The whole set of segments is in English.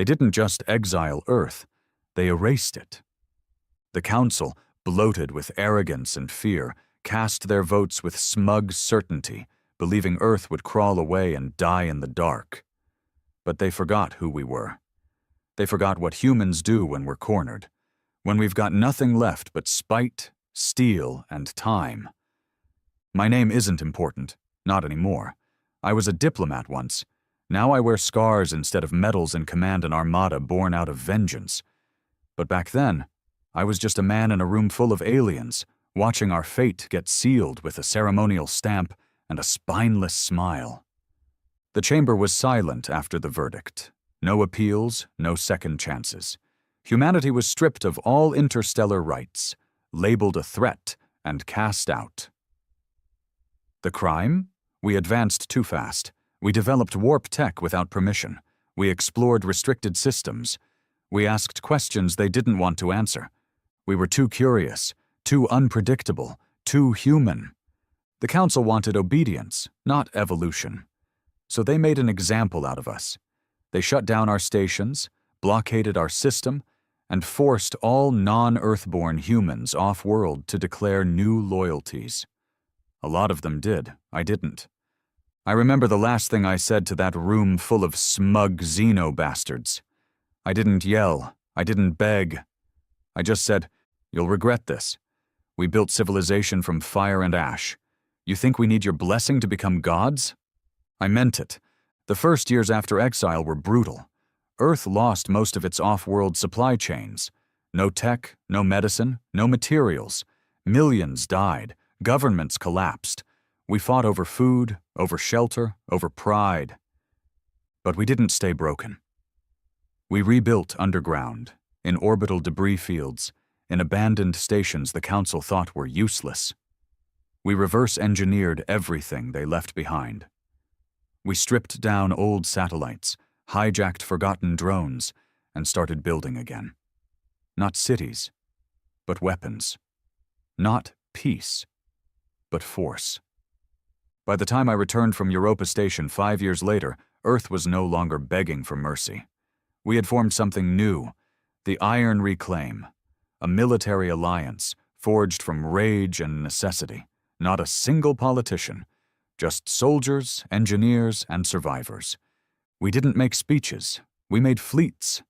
They didn't just exile Earth, they erased it. The Council, bloated with arrogance and fear, cast their votes with smug certainty, believing Earth would crawl away and die in the dark. But they forgot who we were. They forgot what humans do when we're cornered, when we've got nothing left but spite, steel, and time. My name isn't important, not anymore. I was a diplomat once. Now I wear scars instead of medals and command an armada born out of vengeance. But back then, I was just a man in a room full of aliens, watching our fate get sealed with a ceremonial stamp and a spineless smile. The chamber was silent after the verdict. No appeals, no second chances. Humanity was stripped of all interstellar rights, labeled a threat, and cast out. The crime? We advanced too fast. We developed warp tech without permission. We explored restricted systems. We asked questions they didn't want to answer. We were too curious, too unpredictable, too human. The Council wanted obedience, not evolution. So they made an example out of us. They shut down our stations, blockaded our system, and forced all non-Earthborn humans off-world to declare new loyalties. A lot of them did. I didn't. I remember the last thing I said to that room full of smug xeno-bastards. I didn't yell. I didn't beg. I just said, "You'll regret this. We built civilization from fire and ash. You think we need your blessing to become gods?" I meant it. The first years after Exile were brutal. Earth lost most of its off-world supply chains. No tech, no medicine, no materials. Millions died. Governments collapsed. We fought over food, over shelter, over pride. But we didn't stay broken. We rebuilt underground, in orbital debris fields, in abandoned stations the Council thought were useless. We reverse-engineered everything they left behind. We stripped down old satellites, hijacked forgotten drones, and started building again. Not cities, but weapons. Not peace, but force. By the time I returned from Europa Station 5 years later, Earth was no longer begging for mercy. We had formed something new, the Iron Reclaim, a military alliance forged from rage and necessity. Not a single politician, just soldiers, engineers, and survivors. We didn't make speeches, we made fleets.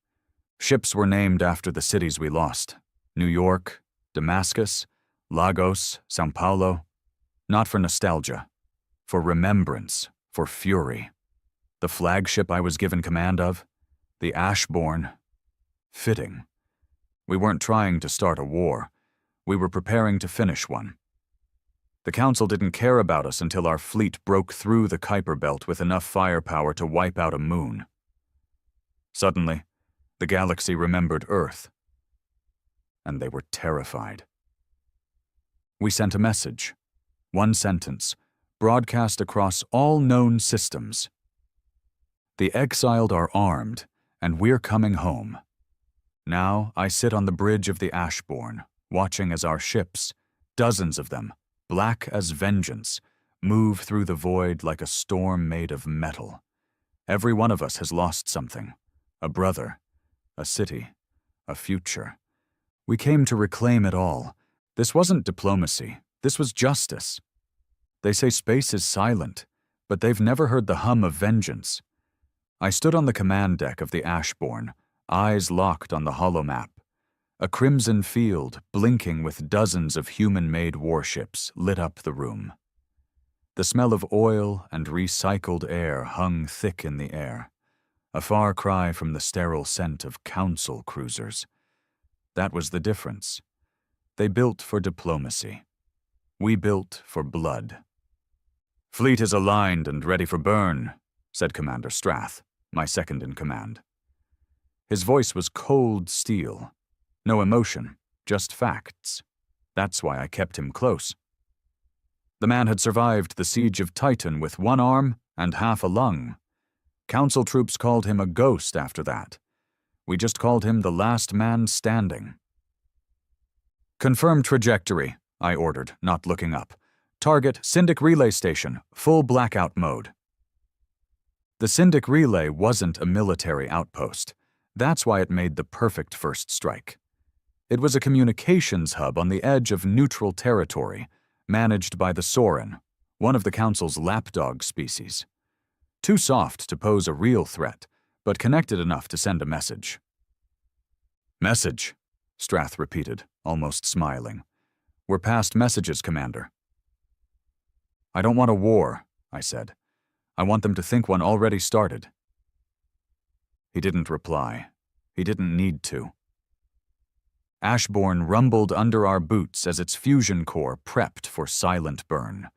Ships were named after the cities we lost: New York, Damascus, Lagos, São Paulo. Not for nostalgia, for remembrance, for fury. The flagship I was given command of, the Ashborn. Fitting. We weren't trying to start a war. We were preparing to finish one. The Council didn't care about us until our fleet broke through the Kuiper Belt with enough firepower to wipe out a moon. Suddenly, the galaxy remembered Earth, and they were terrified. We sent a message, one sentence, broadcast across all known systems. The exiled are armed, and we're coming home. Now I sit on the bridge of the Ashborn, watching as our ships, dozens of them, black as vengeance, move through the void like a storm made of metal. Every one of us has lost something: a brother, a city, a future. We came to reclaim it all. This wasn't diplomacy, this was justice. They say space is silent, but they've never heard the hum of vengeance. I stood on the command deck of the Ashborn, eyes locked on the holomap. A crimson field, blinking with dozens of human-made warships, lit up the room. The smell of oil and recycled air hung thick in the air, a far cry from the sterile scent of Council cruisers. That was the difference. They built for diplomacy. We built for blood. "Fleet is aligned and ready for burn," said Commander Strath, my second in command. His voice was cold steel. No emotion, just facts. That's why I kept him close. The man had survived the siege of Titan with one arm and half a lung. Council troops called him a ghost after that. We just called him the last man standing. "Confirm trajectory," I ordered, not looking up. "Target Syndic Relay Station, full blackout mode." The Syndic Relay wasn't a military outpost. That's why it made the perfect first strike. It was a communications hub on the edge of neutral territory, managed by the Soren, one of the Council's lapdog species. Too soft to pose a real threat, but connected enough to send a message. "Message," Strath repeated, almost smiling. "We're past messages, Commander." "I don't want a war," I said. "I want them to think one already started." He didn't reply. He didn't need to. Ashbourne rumbled under our boots as its fusion core prepped for silent burn.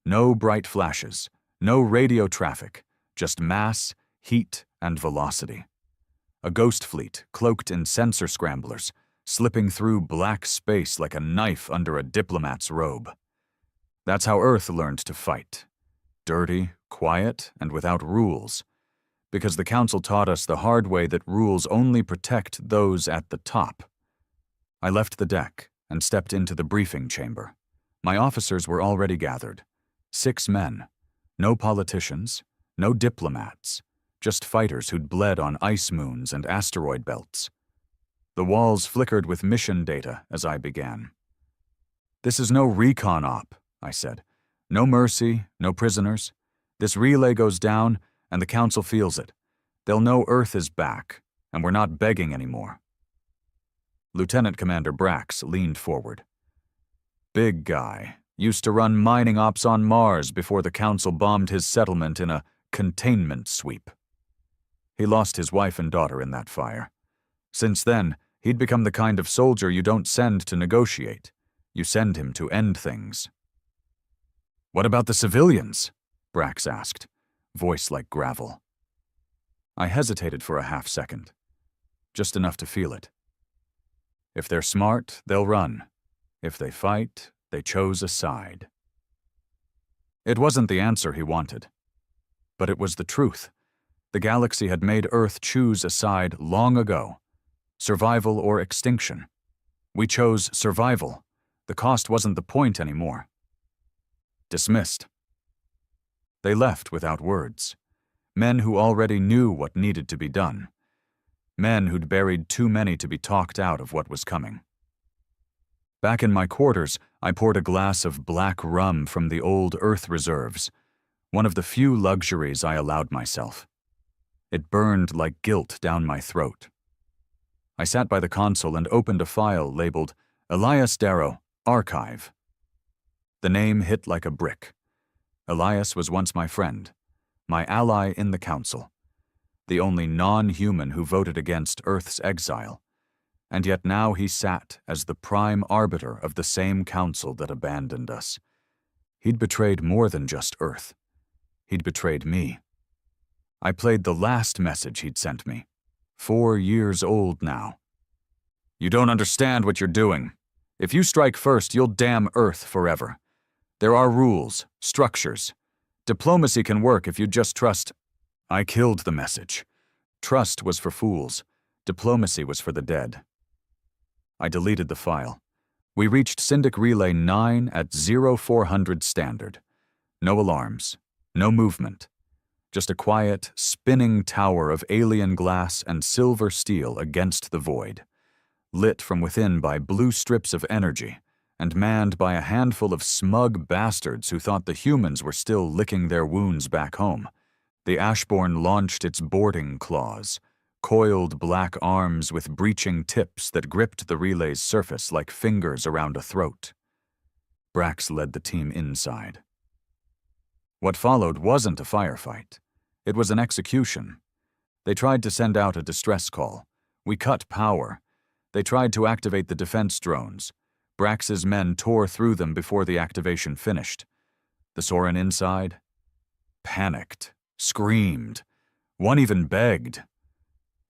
No bright flashes, no radio traffic, just mass, heat, and velocity. A ghost fleet cloaked in sensor scramblers, slipping through black space like a knife under a diplomat's robe. That's how Earth learned to fight. Dirty, quiet, and without rules. Because the Council taught us the hard way that rules only protect those at the top. I left the deck and stepped into the briefing chamber. My officers were already gathered. 6 men. No politicians, no diplomats, just fighters who'd bled on ice moons and asteroid belts. The walls flickered with mission data as I began. "This is no recon op," I said. "No mercy, no prisoners. This relay goes down, and the Council feels it. They'll know Earth is back, and we're not begging anymore." Lieutenant Commander Brax leaned forward. Big guy, used to run mining ops on Mars before the Council bombed his settlement in a containment sweep. He lost his wife and daughter in that fire. Since then, he'd become the kind of soldier you don't send to negotiate. You send him to end things. "What about the civilians?" Brax asked, voice like gravel. I hesitated for a half-second, just enough to feel it. If they're smart, they'll run. If they fight, they chose a side. It wasn't the answer he wanted, but it was the truth. The galaxy had made Earth choose a side long ago. Survival or extinction. We chose survival. The cost wasn't the point anymore. Dismissed. They left without words. Men who already knew what needed to be done. Men who'd buried too many to be talked out of what was coming. Back in my quarters, I poured a glass of black rum from the old Earth reserves, one of the few luxuries I allowed myself. It burned like guilt down my throat. I sat by the console and opened a file labeled Elias Darrow, Archive. The name hit like a brick. Elias was once my friend, my ally in the Council, the only non-human who voted against Earth's exile, and yet now he sat as the prime arbiter of the same Council that abandoned us. He'd betrayed more than just Earth. He'd betrayed me. I played the last message he'd sent me, 4 years old now. "You don't understand what you're doing. If you strike first, you'll damn Earth forever. There are rules, structures. Diplomacy can work if you just trust." I killed the message. Trust was for fools. Diplomacy was for the dead. I deleted the file. We reached Syndic Relay 9 at 0400 standard. No alarms, no movement. Just a quiet, spinning tower of alien glass and silver steel against the void, lit from within by blue strips of energy, and manned by a handful of smug bastards who thought the humans were still licking their wounds back home. The Ashbourne launched its boarding claws, coiled black arms with breaching tips that gripped the relay's surface like fingers around a throat. Brax led the team inside. What followed wasn't a firefight. It was an execution. They tried to send out a distress call. We cut power. They tried to activate the defense drones. Brax's men tore through them before the activation finished. The Soren inside panicked, screamed. One even begged.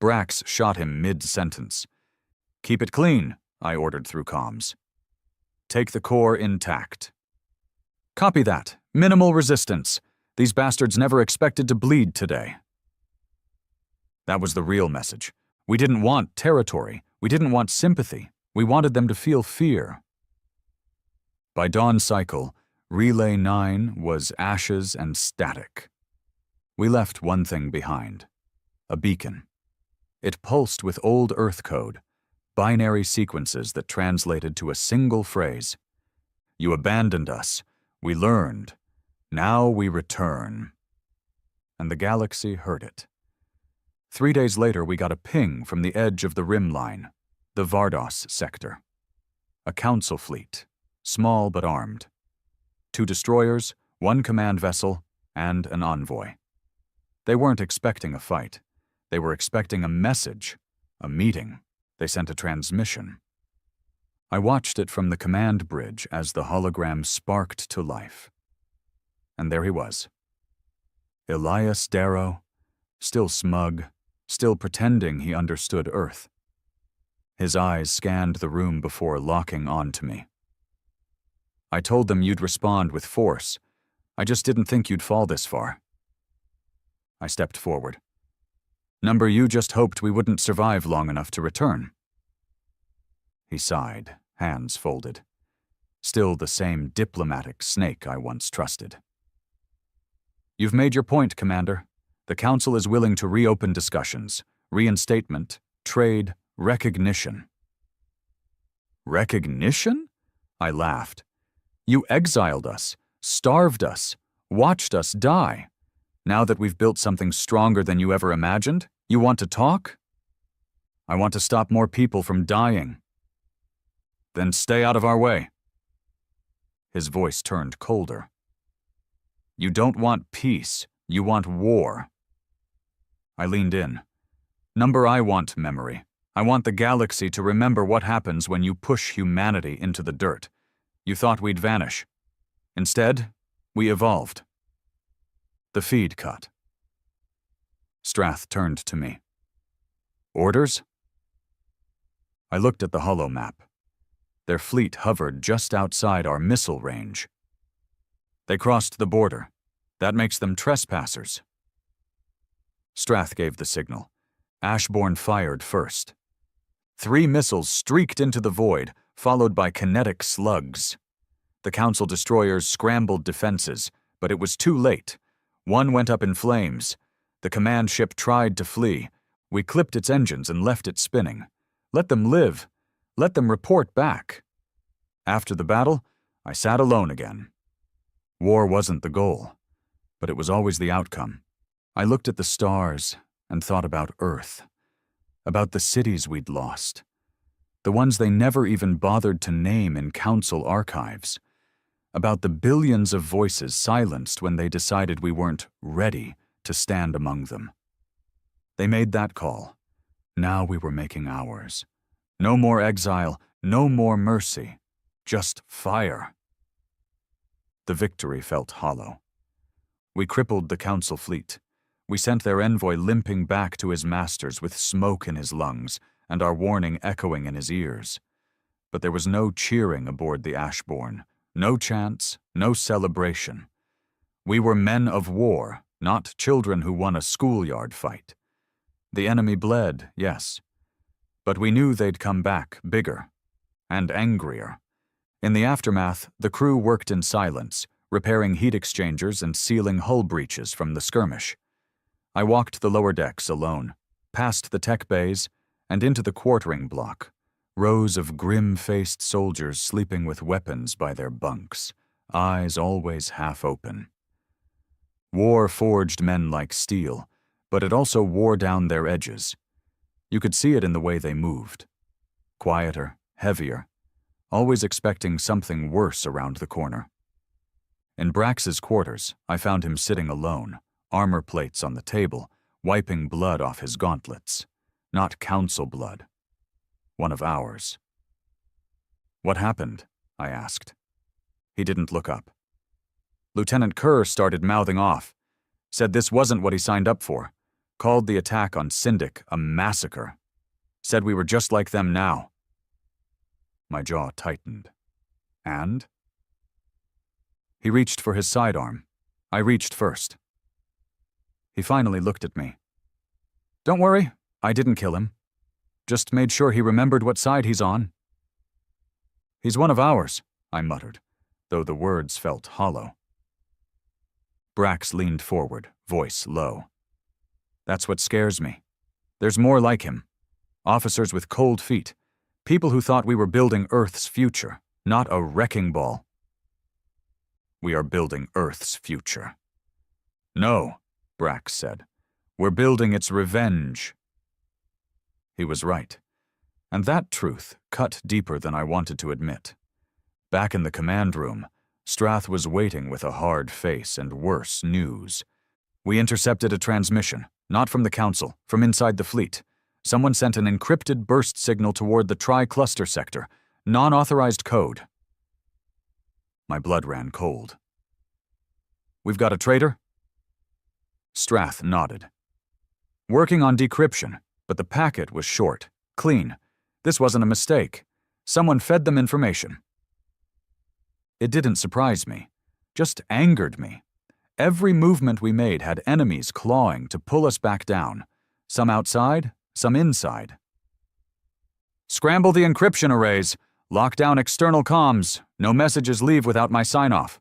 Brax shot him mid-sentence. "Keep it clean," I ordered through comms. "Take the core intact." "Copy that. Minimal resistance. These bastards never expected to bleed today." That was the real message. We didn't want territory. We didn't want sympathy. We wanted them to feel fear. By dawn cycle, Relay 9 was ashes and static. We left one thing behind: a beacon. It pulsed with old Earth code, binary sequences that translated to a single phrase. You abandoned us. We learned. Now we return. And the galaxy heard it. 3 days later, we got a ping from the edge of the rim line, the Vardos sector. A council fleet, small but armed. 2 destroyers, 1 command vessel, and an envoy. They weren't expecting a fight. They were expecting a message, a meeting. They sent a transmission. I watched it from the command bridge as the hologram sparked to life. And there he was. Elias Darrow, still smug, still pretending he understood Earth. His eyes scanned the room before locking onto me. I told them you'd respond with force. I just didn't think you'd fall this far. I stepped forward. Number, you just hoped we wouldn't survive long enough to return. He sighed, hands folded. Still the same diplomatic snake I once trusted. You've made your point, Commander. The Council is willing to reopen discussions, reinstatement, trade, recognition. Recognition? I laughed. You exiled us, starved us, watched us die. Now that we've built something stronger than you ever imagined, you want to talk? I want to stop more people from dying. Then stay out of our way. His voice turned colder. You don't want peace, you want war. I leaned in. Number, I want memory. I want the galaxy to remember what happens when you push humanity into the dirt. You thought we'd vanish. Instead, we evolved. The feed cut. Strath turned to me. Orders? I looked at the holo map. Their fleet hovered just outside our missile range. They crossed the border. That makes them trespassers. Strath gave the signal. Ashbourne fired first. 3 missiles streaked into the void, followed by kinetic slugs. The Council destroyers scrambled defenses, but it was too late. 1 went up in flames. The command ship tried to flee. We clipped its engines and left it spinning. Let them live. Let them report back. After the battle, I sat alone again. War wasn't the goal, but it was always the outcome. I looked at the stars and thought about Earth, about the cities we'd lost, the ones they never even bothered to name in Council archives, about the billions of voices silenced when they decided we weren't ready to stand among them. They made that call. Now we were making ours. No more exile, no more mercy, just fire. The victory felt hollow. We crippled the Council fleet. We sent their envoy limping back to his masters with smoke in his lungs and our warning echoing in his ears. But there was no cheering aboard the Ashbourne, no chants, no celebration. We were men of war, not children who won a schoolyard fight. The enemy bled, yes, but we knew they'd come back bigger and angrier. In the aftermath, the crew worked in silence, repairing heat exchangers and sealing hull breaches from the skirmish. I walked the lower decks alone, past the tech bays, and into the quartering block, rows of grim-faced soldiers sleeping with weapons by their bunks, eyes always half open. War forged men like steel, but it also wore down their edges. You could see it in the way they moved. Quieter, heavier, always expecting something worse around the corner. In Brax's quarters, I found him sitting alone, armor plates on the table, wiping blood off his gauntlets. Not Council blood. One of ours. What happened? I asked. He didn't look up. Lieutenant Kerr started mouthing off. Said this wasn't what he signed up for. Called the attack on Syndic a massacre. Said we were just like them now. My jaw tightened. And? He reached for his sidearm. I reached first. He finally looked at me. Don't worry, I didn't kill him. Just made sure he remembered what side he's on. He's one of ours, I muttered, though the words felt hollow. Brax leaned forward, voice low. That's what scares me. There's more like him. Officers with cold feet. People who thought we were building Earth's future, not a wrecking ball. We are building Earth's future. No, Brax said. We're building its revenge. He was right. And that truth cut deeper than I wanted to admit. Back in the command room, Strath was waiting with a hard face and worse news. We intercepted a transmission, not from the Council, from inside the fleet. Someone sent an encrypted burst signal toward the Tri-Cluster sector, non-authorized code. My blood ran cold. We've got a traitor? Strath nodded. Working on decryption, but the packet was short, clean. This wasn't a mistake. Someone fed them information. It didn't surprise me, just angered me. Every movement we made had enemies clawing to pull us back down, some outside, some inside. Scramble the encryption arrays, lock down external comms, no messages leave without my sign-off.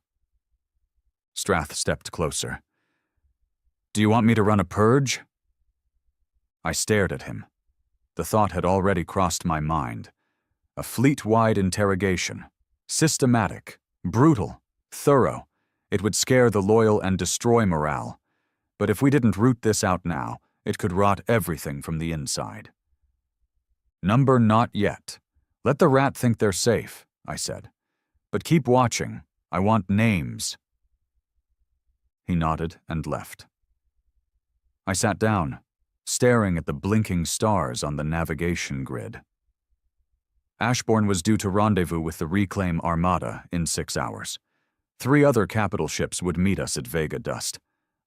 Strath stepped closer. Do you want me to run a purge? I stared at him. The thought had already crossed my mind. A fleet-wide interrogation. Systematic, brutal, thorough. It would scare the loyal and destroy morale. But if we didn't root this out now, it could rot everything from the inside. Number not yet. Let the rat think they're safe, I said. But keep watching. I want names. He nodded and left. I sat down, staring at the blinking stars on the navigation grid. Ashbourne was due to rendezvous with the Reclaim Armada in 6 hours. 3 other capital ships would meet us at Vega Dust,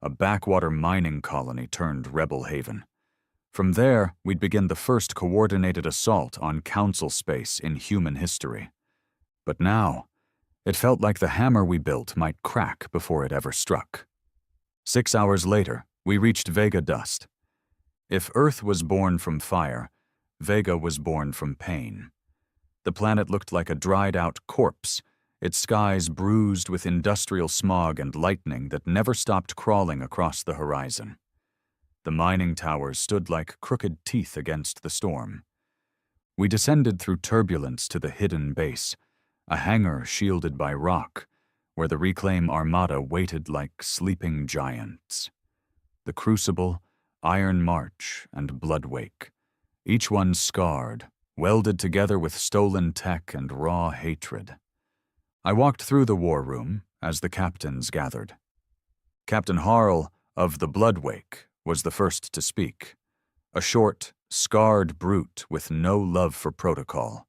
a backwater mining colony turned rebel haven. From there, we'd begin the first coordinated assault on Council space in human history. But now, it felt like the hammer we built might crack before it ever struck. 6 hours later, we reached Vega Dust. If Earth was born from fire, Vega was born from pain. The planet looked like a dried-out corpse, its skies bruised with industrial smog and lightning that never stopped crawling across the horizon. The mining towers stood like crooked teeth against the storm. We descended through turbulence to the hidden base, a hangar shielded by rock, where the Reclaim Armada waited like sleeping giants. The Crucible, Iron March, and Bloodwake, each one scarred, welded together with stolen tech and raw hatred. I walked through the war room as the captains gathered. Captain Harl of the Bloodwake was the first to speak, a short, scarred brute with no love for protocol.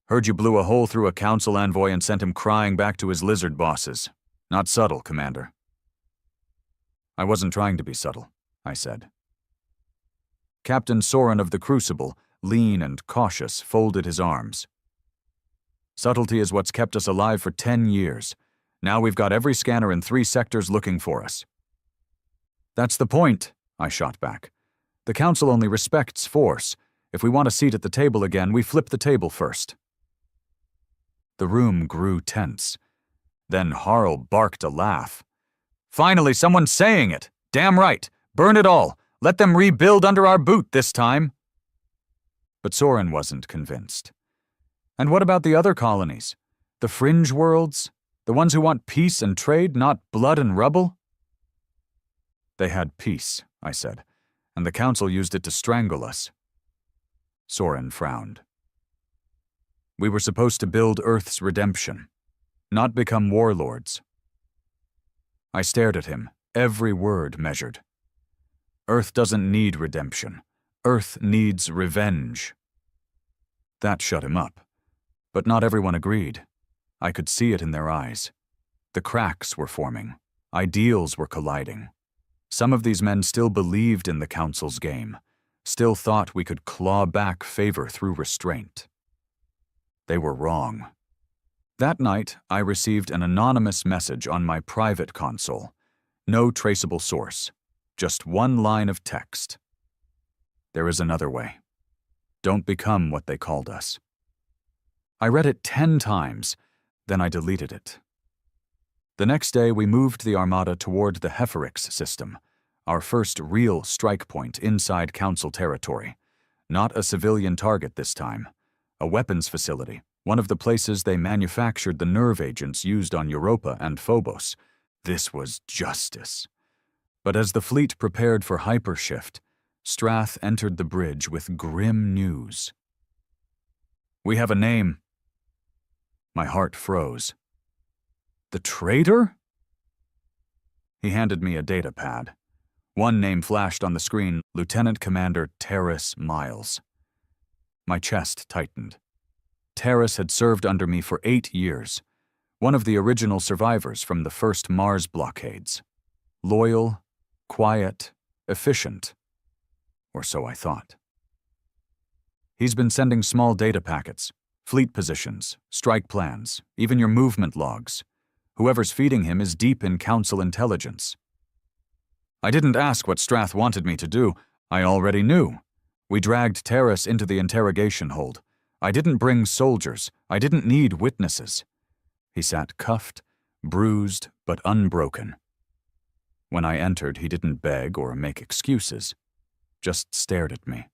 Heard you blew a hole through a council envoy and sent him crying back to his lizard bosses. Not subtle, Commander. I wasn't trying to be subtle, I said. Captain Soren of the Crucible, lean and cautious, folded his arms. Subtlety is what's kept us alive for 10 years. Now we've got every scanner in 3 sectors looking for us. That's the point, I shot back. The Council only respects force. If we want a seat at the table again, we flip the table first. The room grew tense. Then Harl barked a laugh. Finally, someone's saying it. Damn right. Burn it all. Let them rebuild under our boot this time. But Soren wasn't convinced. And what about the other colonies? The fringe worlds? The ones who want peace and trade, not blood and rubble? They had peace, I said, and the Council used it to strangle us. Soren frowned. We were supposed to build Earth's redemption, not become warlords. I stared at him, every word measured. Earth doesn't need redemption. Earth needs revenge. That shut him up. But not everyone agreed. I could see it in their eyes. The cracks were forming. Ideals were colliding. Some of these men still believed in the Council's game, still thought we could claw back favor through restraint. They were wrong. That night, I received an anonymous message on my private console. No traceable source. Just one line of text. There is another way. Don't become what they called us. I read it 10 times, then I deleted it. The next day, we moved the Armada toward the Heferix system, our first real strike point inside Council territory. Not a civilian target this time. A weapons facility, one of the places they manufactured the nerve agents used on Europa and Phobos. This was justice. But as the fleet prepared for hypershift, Strath entered the bridge with grim news. "We have a name." My heart froze. "The traitor?" He handed me a data pad. One name flashed on the screen, Lieutenant Commander Terrace Miles. My chest tightened. Terrace had served under me for 8 years, one of the original survivors from the first Mars blockades. Loyal, quiet, efficient. Or so I thought. "He's been sending small data packets, fleet positions, strike plans, even your movement logs. Whoever's feeding him is deep in Council intelligence." I didn't ask what Strath wanted me to do. I already knew. We dragged Terrace into the interrogation hold. I didn't bring soldiers. I didn't need witnesses. He sat cuffed, bruised, but unbroken. When I entered, he didn't beg or make excuses, just stared at me.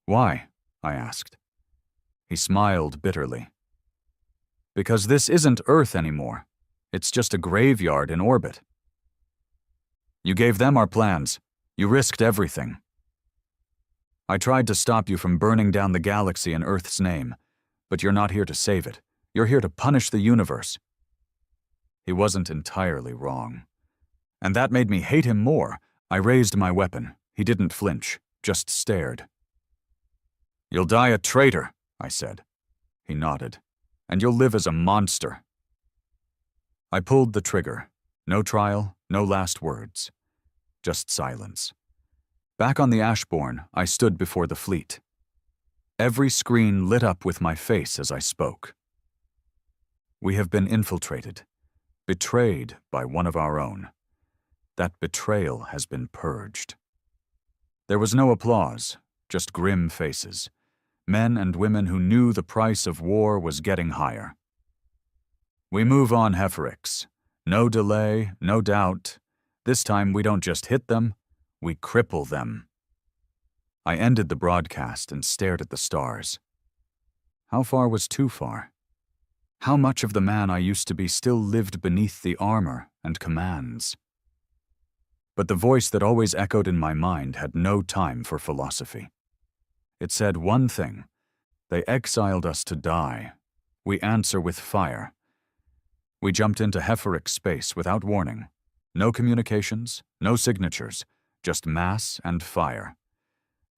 "Why?" I asked. He smiled bitterly. "Because this isn't Earth anymore. It's just a graveyard in orbit. You gave them our plans. You risked everything. I tried to stop you from burning down the galaxy in Earth's name, but you're not here to save it. You're here to punish the universe." He wasn't entirely wrong. And that made me hate him more. I raised my weapon. He didn't flinch, just stared. "You'll die a traitor," I said. He nodded. "And you'll live as a monster." I pulled the trigger. No trial, no last words. Just silence. Back on the Ashbourne, I stood before the fleet. Every screen lit up with my face as I spoke. "We have been infiltrated, betrayed by one of our own. That betrayal has been purged." There was no applause, just grim faces. Men and women who knew the price of war was getting higher. "We move on, Hefferix. No delay, no doubt. This time we don't just hit them, we cripple them." I ended the broadcast and stared at the stars. How far was too far? How much of the man I used to be still lived beneath the armor and commands? But the voice that always echoed in my mind had no time for philosophy. It said one thing: they exiled us to die. We answer with fire. We jumped into Hefferix space without warning. No communications, no signatures, just mass and fire.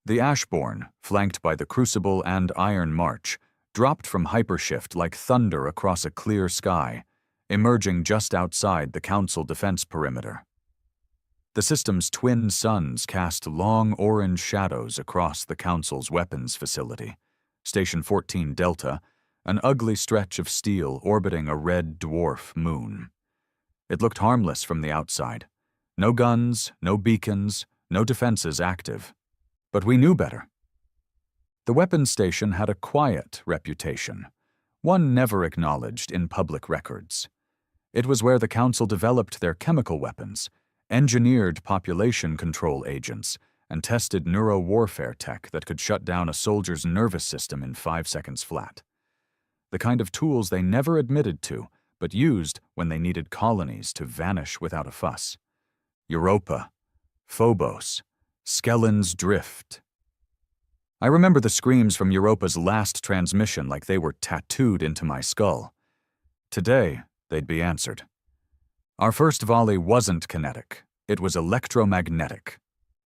The Ashbourne, flanked by the Crucible and Iron March, dropped from hypershift like thunder across a clear sky, emerging just outside the Council defense perimeter. The system's twin suns cast long orange shadows across the Council's weapons facility. Station 14 Delta, an ugly stretch of steel orbiting a red dwarf moon. It looked harmless from the outside. No guns, no beacons, no defenses active. But we knew better. The weapons station had a quiet reputation, one never acknowledged in public records. It was where the Council developed their chemical weapons, engineered population control agents, and tested neuro-warfare tech that could shut down a soldier's nervous system in 5 seconds flat. The kind of tools they never admitted to, but used when they needed colonies to vanish without a fuss. Europa, Phobos, Skellen's Drift. I remember the screams from Europa's last transmission like they were tattooed into my skull. Today, they'd be answered. Our first volley wasn't kinetic. It was electromagnetic.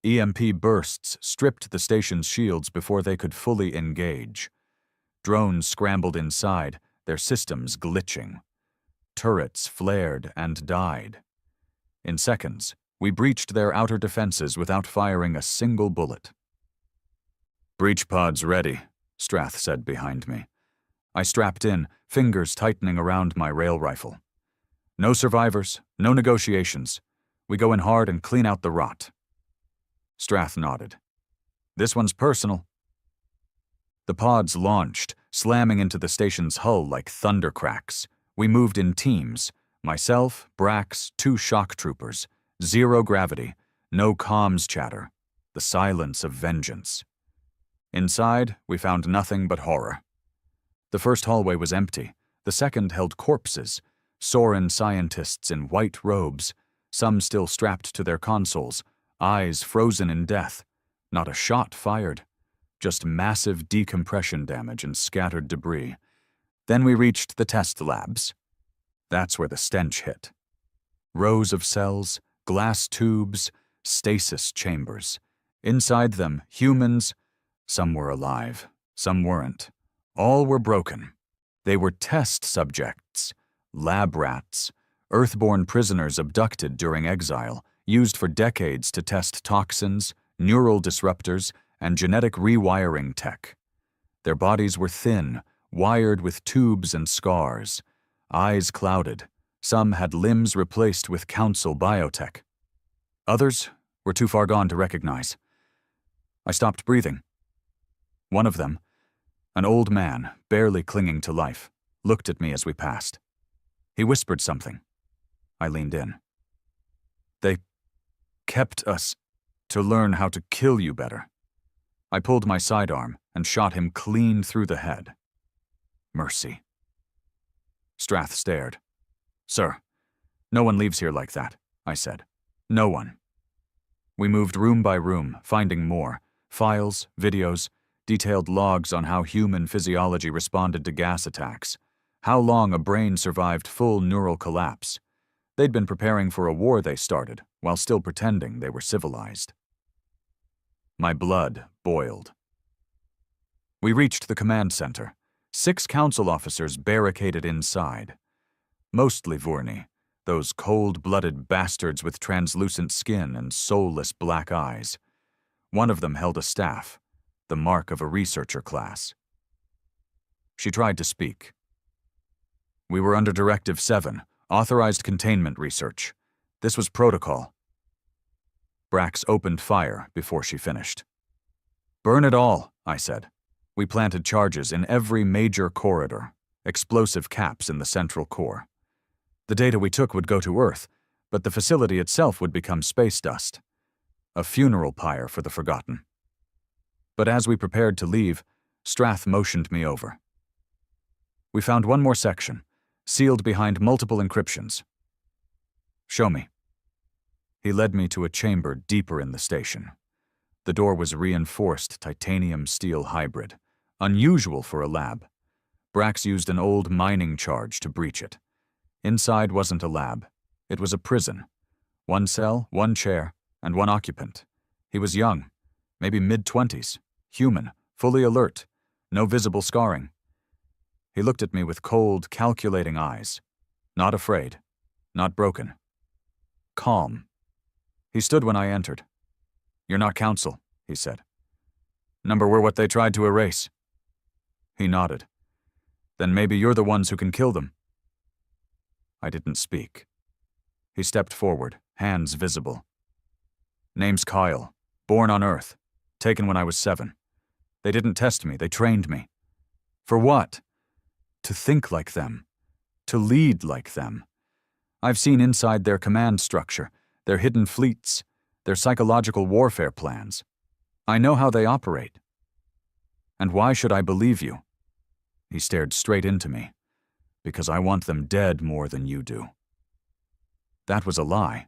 EMP bursts stripped the station's shields before they could fully engage. Drones scrambled inside, their systems glitching. Turrets flared and died. In seconds, we breached their outer defenses without firing a single bullet. "Breach pods ready," Strath said behind me. I strapped in, fingers tightening around my rail rifle. No survivors, no negotiations. We go in hard and clean out the rot. Strath nodded. "This one's personal." The pods launched, slamming into the station's hull like thunder cracks. We moved in teams. Myself, Brax, 2 shock troopers. Zero gravity, no comms chatter, the silence of vengeance. Inside, we found nothing but horror. The first hallway was empty. The second held corpses, Soren scientists in white robes, some still strapped to their consoles, eyes frozen in death. Not a shot fired, just massive decompression damage and scattered debris. Then we reached the test labs. That's where the stench hit. Rows of cells, glass tubes, stasis chambers. Inside them, humans. Some were alive, some weren't. All were broken. They were test subjects, lab rats, Earthborn prisoners abducted during exile, used for decades to test toxins, neural disruptors, and genetic rewiring tech. Their bodies were thin, wired with tubes and scars, eyes clouded. Some had limbs replaced with Council biotech. Others were too far gone to recognize. I stopped breathing. One of them, an old man, barely clinging to life, looked at me as we passed. He whispered something. I leaned in. "They kept us to learn how to kill you better." I pulled my sidearm and shot him clean through the head. Mercy. Strath stared. "Sir, no one leaves here like that," I said. "No one." We moved room by room, finding more. Files, videos, detailed logs on how human physiology responded to gas attacks, how long a brain survived full neural collapse. They'd been preparing for a war they started, while still pretending they were civilized. My blood boiled. We reached the command center. 6 council officers barricaded inside. Mostly Vurni, those cold-blooded bastards with translucent skin and soulless black eyes. One of them held a staff, the mark of a researcher class. She tried to speak. "We were under Directive 7, authorized containment research. This was protocol." Brax opened fire before she finished. "Burn it all," I said. We planted charges in every major corridor, explosive caps in the central core. The data we took would go to Earth, but the facility itself would become space dust. A funeral pyre for the forgotten. But as we prepared to leave, Strath motioned me over. We found one more section, sealed behind multiple encryptions. "Show me." He led me to a chamber deeper in the station. The door was reinforced titanium steel hybrid, unusual for a lab. Brax used an old mining charge to breach it. Inside wasn't a lab. It was a prison. 1 cell, 1 chair, and 1 occupant. He was young, maybe mid-20s, human, fully alert, no visible scarring. He looked at me with cold, calculating eyes. Not afraid, not broken. Calm. He stood when I entered. "You're not Council," he said. "Number were what they tried to erase." He nodded. "Then maybe you're the ones who can kill them." I didn't speak. He stepped forward, hands visible. "Name's Kyle, born on Earth, taken when I was 7. They didn't test me, they trained me. For what? To think like them. To lead like them. I've seen inside their command structure, their hidden fleets, their psychological warfare plans. I know how they operate. And why should I believe you?" He stared straight into me. "Because I want them dead more than you do." That was a lie.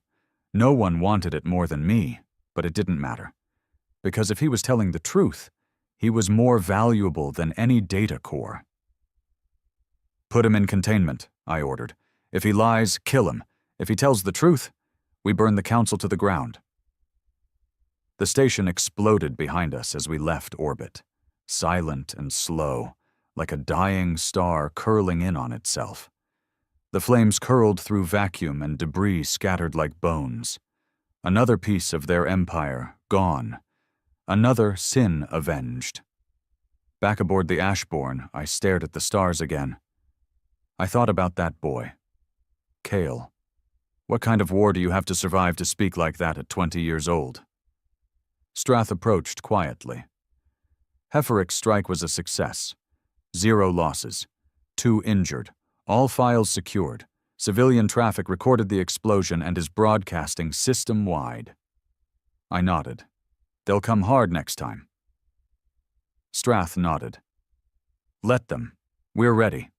No one wanted it more than me, but it didn't matter. Because if he was telling the truth, he was more valuable than any data core. "Put him in containment," I ordered. "If he lies, kill him. If he tells the truth, we burn the Council to the ground." The station exploded behind us as we left orbit, silent and slow, like a dying star curling in on itself. The flames curled through vacuum and debris scattered like bones. Another piece of their empire gone. Another sin avenged. Back aboard the Ashbourne, I stared at the stars again. I thought about that boy. Kale. What kind of war do you have to survive to speak like that at 20 years old? Strath approached quietly. Heferick's strike was a success. 0 losses. 2 injured. All files secured. Civilian traffic recorded the explosion and is broadcasting system-wide. I nodded. They'll come hard next time. Strath nodded. Let them. We're ready.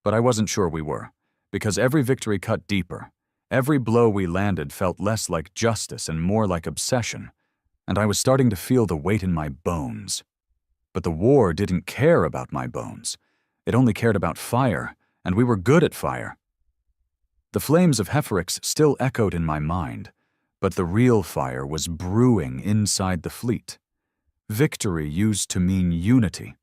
But I wasn't sure we were, because every victory cut deeper. Every blow we landed felt less like justice and more like obsession, and I was starting to feel the weight in my bones. But the war didn't care about my bones. It only cared about fire, and we were good at fire. The flames of Hephaerix still echoed in my mind, but the real fire was brewing inside the fleet. Victory used to mean unity,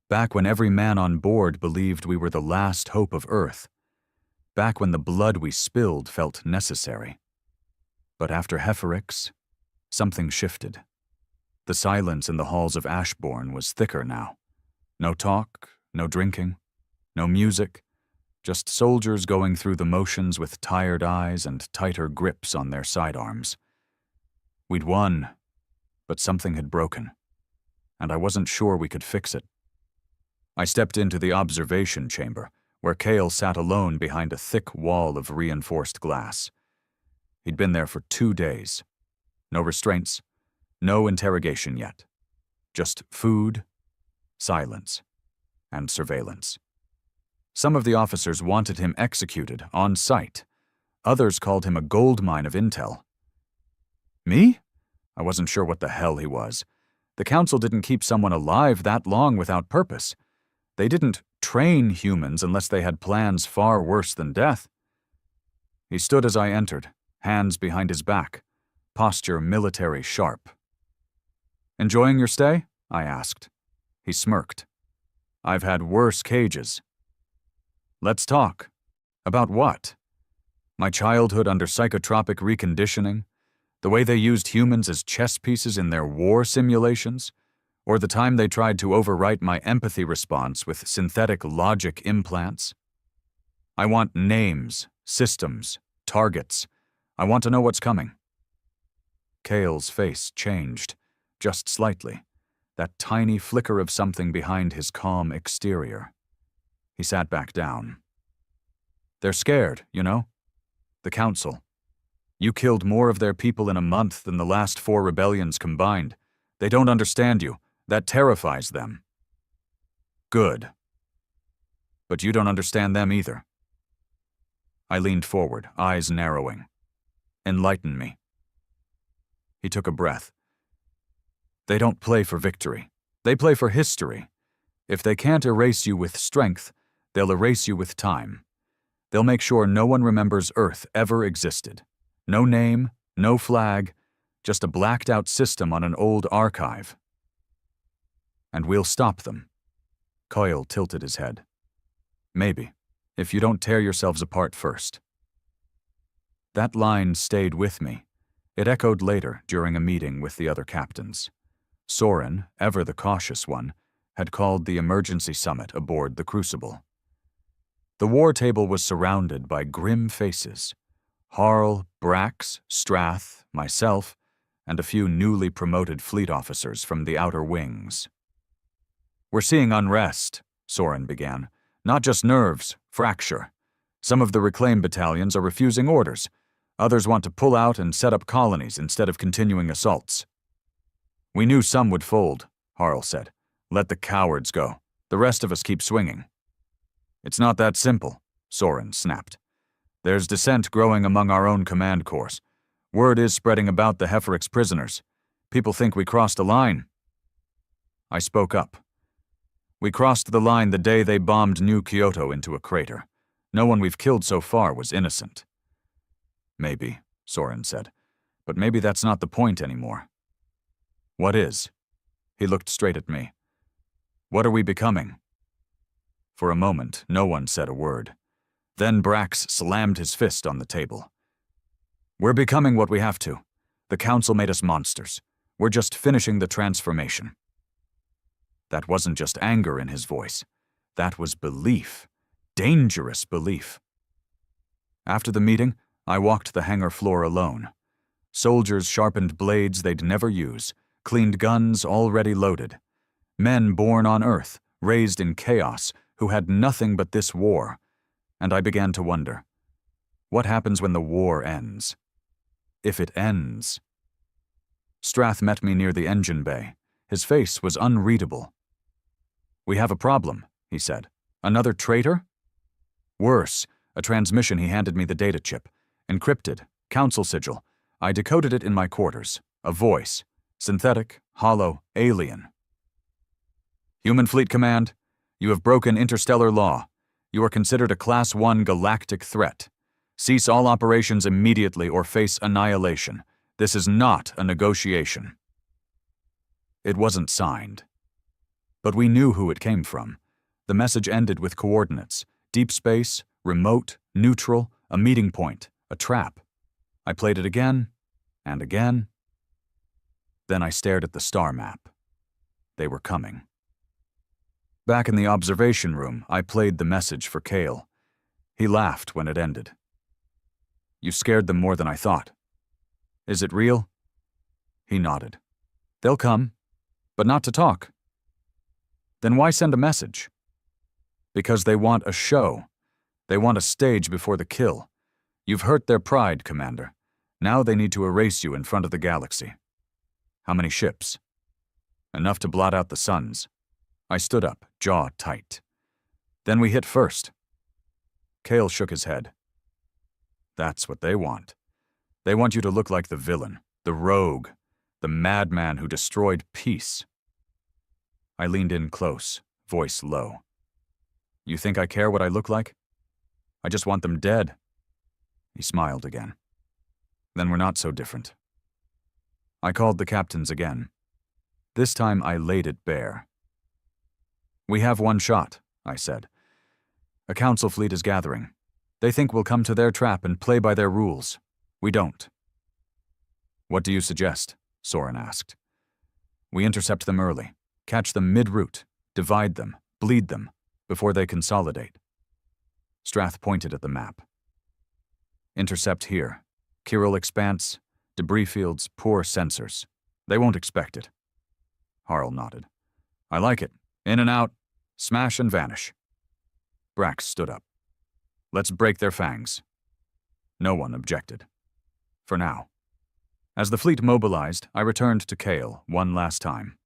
back when every man on board believed we were the last hope of Earth, back when the blood we spilled felt necessary. But after Hephaerix, something shifted. The silence in the halls of Ashbourne was thicker now. No talk, no drinking, no music, just soldiers going through the motions with tired eyes and tighter grips on their sidearms. We'd won, but something had broken, and I wasn't sure we could fix it. I stepped into the observation chamber, where Cale sat alone behind a thick wall of reinforced glass. He'd been there for 2 days. No restraints, no interrogation yet. Just food, silence, and surveillance. Some of the officers wanted him executed on sight. Others called him a goldmine of intel. Me? I wasn't sure what the hell he was. The Council didn't keep someone alive that long without purpose. They didn't train humans unless they had plans far worse than death. He stood as I entered, hands behind his back, posture military sharp. "Enjoying your stay?" I asked. He smirked. "I've had worse cages." "Let's talk." "About what?" "My childhood under psychotropic reconditioning, the way they used humans as chess pieces in their war simulations, or the time they tried to overwrite my empathy response with synthetic logic implants. I want names, systems, targets. I want to know what's coming." Cale's face changed, just slightly, that tiny flicker of something behind his calm exterior. He sat back down. "They're scared, you know? The Council. You killed more of their people in a month than the last 4 rebellions combined. They don't understand you. That terrifies them." "Good. But you don't understand them either." I leaned forward, eyes narrowing. "Enlighten me." He took a breath. "They don't play for victory. They play for history. If they can't erase you with strength, they'll erase you with time. They'll make sure no one remembers Earth ever existed. No name, no flag, just a blacked-out system on an old archive. And we'll stop them." Coyle tilted his head. "Maybe, if you don't tear yourselves apart first." That line stayed with me. It echoed later during a meeting with the other captains. Soren, ever the cautious one, had called the emergency summit aboard the Crucible. The war table was surrounded by grim faces. Harl, Brax, Strath, myself, and a few newly promoted fleet officers from the outer wings. "We're seeing unrest," Soren began. "Not just nerves, fracture. Some of the reclaim battalions are refusing orders. Others want to pull out and set up colonies instead of continuing assaults." "We knew some would fold," Harl said. "Let the cowards go. The rest of us keep swinging." "It's not that simple," Soren snapped. "There's dissent growing among our own command corps. Word is spreading about the Hephaerix prisoners. People think we crossed a line." I spoke up. "We crossed the line the day they bombed New Kyoto into a crater. No one we've killed so far was innocent." "Maybe," Soren said, "but maybe that's not the point anymore." "What is?" He looked straight at me. "What are we becoming?" For a moment, no one said a word. Then Brax slammed his fist on the table. "We're becoming what we have to. The Council made us monsters. We're just finishing the transformation." That wasn't just anger in his voice. That was belief. Dangerous belief. After the meeting, I walked the hangar floor alone. Soldiers sharpened blades they'd never use, cleaned guns already loaded. Men born on Earth, raised in chaos, who had nothing but this war. and I began to wonder. What happens when the war ends? If it ends. Strath met me near the engine bay. His face was unreadable. "We have a problem," he said. "Another traitor?" "Worse, a transmission." He handed me the data chip. Encrypted, council sigil. I decoded it in my quarters. A voice. Synthetic, hollow, alien. "Human Fleet Command, you have broken interstellar law. You are considered a Class 1 galactic threat. Cease all operations immediately or face annihilation. This is not a negotiation." It wasn't signed. But we knew who it came from. The message ended with coordinates: deep space, remote, neutral, a meeting point, a trap. I played it again, and again. Then I stared at the star map. They were coming. Back in the observation room, I played the message for Kale. He laughed when it ended. "You scared them more than I thought. Is it real?" He nodded. "They'll come, but not to talk." "Then why send a message?" "Because they want a show. They want a stage before the kill. You've hurt their pride, Commander. Now they need to erase you in front of the galaxy." "How many ships?" "Enough to blot out the suns." I stood up, jaw tight. "Then we hit first." Kale shook his head. "That's what they want. They want you to look like the villain, the rogue, the madman who destroyed peace." I leaned in close, voice low. "You think I care what I look like? I just want them dead." He smiled again. "Then we're not so different." I called the captains again. This time I laid it bare. "We have one shot," I said. "A council fleet is gathering. They think we'll come to their trap and play by their rules. We don't." "What do you suggest?" Soren asked. "We intercept them early, catch them mid-route, divide them, bleed them, before they consolidate." Strath pointed at the map. "Intercept here. Chiral expanse, debris fields, poor sensors. They won't expect it." Harl nodded. "I like it. In and out, smash and vanish." Brax stood up. "Let's break their fangs." No one objected. For now. As the fleet mobilized, I returned to Kale one last time.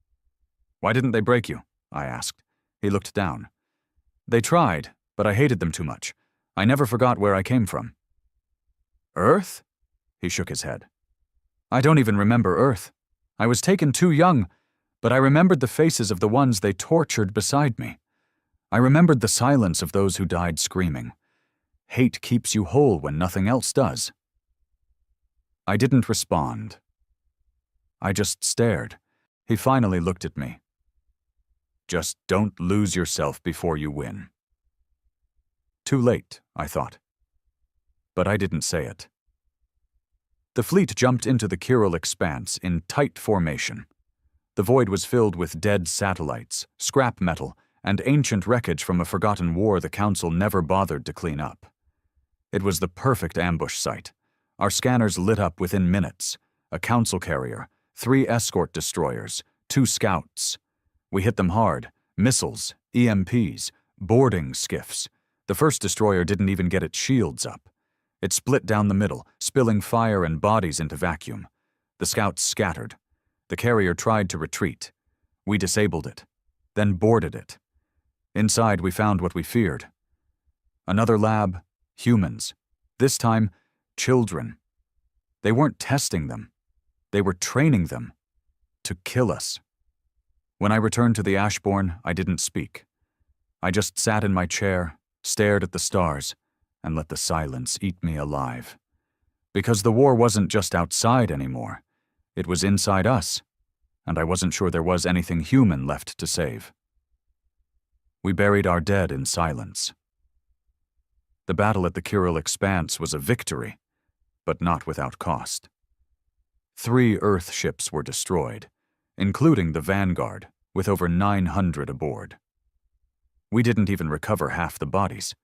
"Why didn't they break you?" I asked. He looked down. "They tried, but I hated them too much. I never forgot where I came from." "Earth?" He shook his head. "I don't even remember Earth. I was taken too young, but I remembered the faces of the ones they tortured beside me. I remembered the silence of those who died screaming. Hate keeps you whole when nothing else does." I didn't respond. I just stared. He finally looked at me. "Just don't lose yourself before you win." Too late, I thought. But I didn't say it. The fleet jumped into the chiral expanse in tight formation. The void was filled with dead satellites, scrap metal, and ancient wreckage from a forgotten war the Council never bothered to clean up. It was the perfect ambush site. Our scanners lit up within minutes. A Council carrier, 3 escort destroyers, 2 scouts. We hit them hard. Missiles, EMPs, boarding skiffs. The first destroyer didn't even get its shields up. It split down the middle, spilling fire and bodies into vacuum. The scouts scattered. The carrier tried to retreat. We disabled it, then boarded it. Inside, we found what we feared. Another lab, humans. This time, children. They weren't testing them. They were training them to kill us. When I returned to the Ashbourne, I didn't speak. I just sat in my chair, stared at the stars, and let the silence eat me alive. Because the war wasn't just outside anymore. It was inside us, and I wasn't sure there was anything human left to save. We buried our dead in silence. The battle at the chiral expanse was a victory, but not without cost. 3 Earth ships were destroyed, including the Vanguard, with over 900 aboard. We didn't even recover half the bodies,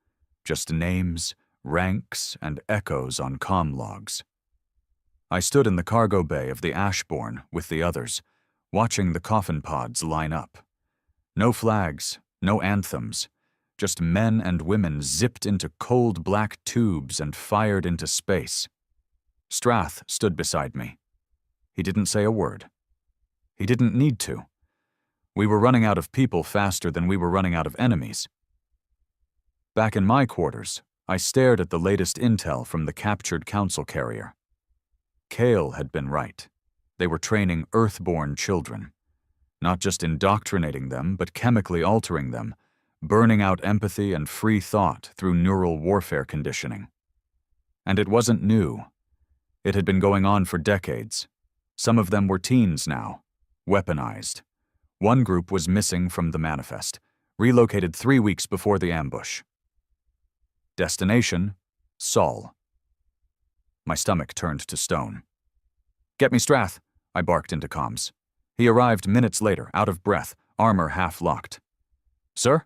just names, ranks, and echoes on comm logs. I stood in the cargo bay of the Ashbourne with the others, watching the coffin pods line up. No flags, no anthems, just men and women zipped into cold black tubes and fired into space. Strath stood beside me. He didn't say a word. He didn't need to. We were running out of people faster than we were running out of enemies. Back in my quarters, I stared at the latest intel from the captured Council carrier. Kale had been right. They were training Earthborn children. Not just indoctrinating them, but chemically altering them, burning out empathy and free thought through neural warfare conditioning. And it wasn't new. It had been going on for decades. Some of them were teens now, weaponized. One group was missing from the manifest, relocated 3 weeks before the ambush. Destination, Sol. My stomach turned to stone. "Get me Strath," I barked into comms. He arrived minutes later, out of breath, armor half-locked. "Sir?"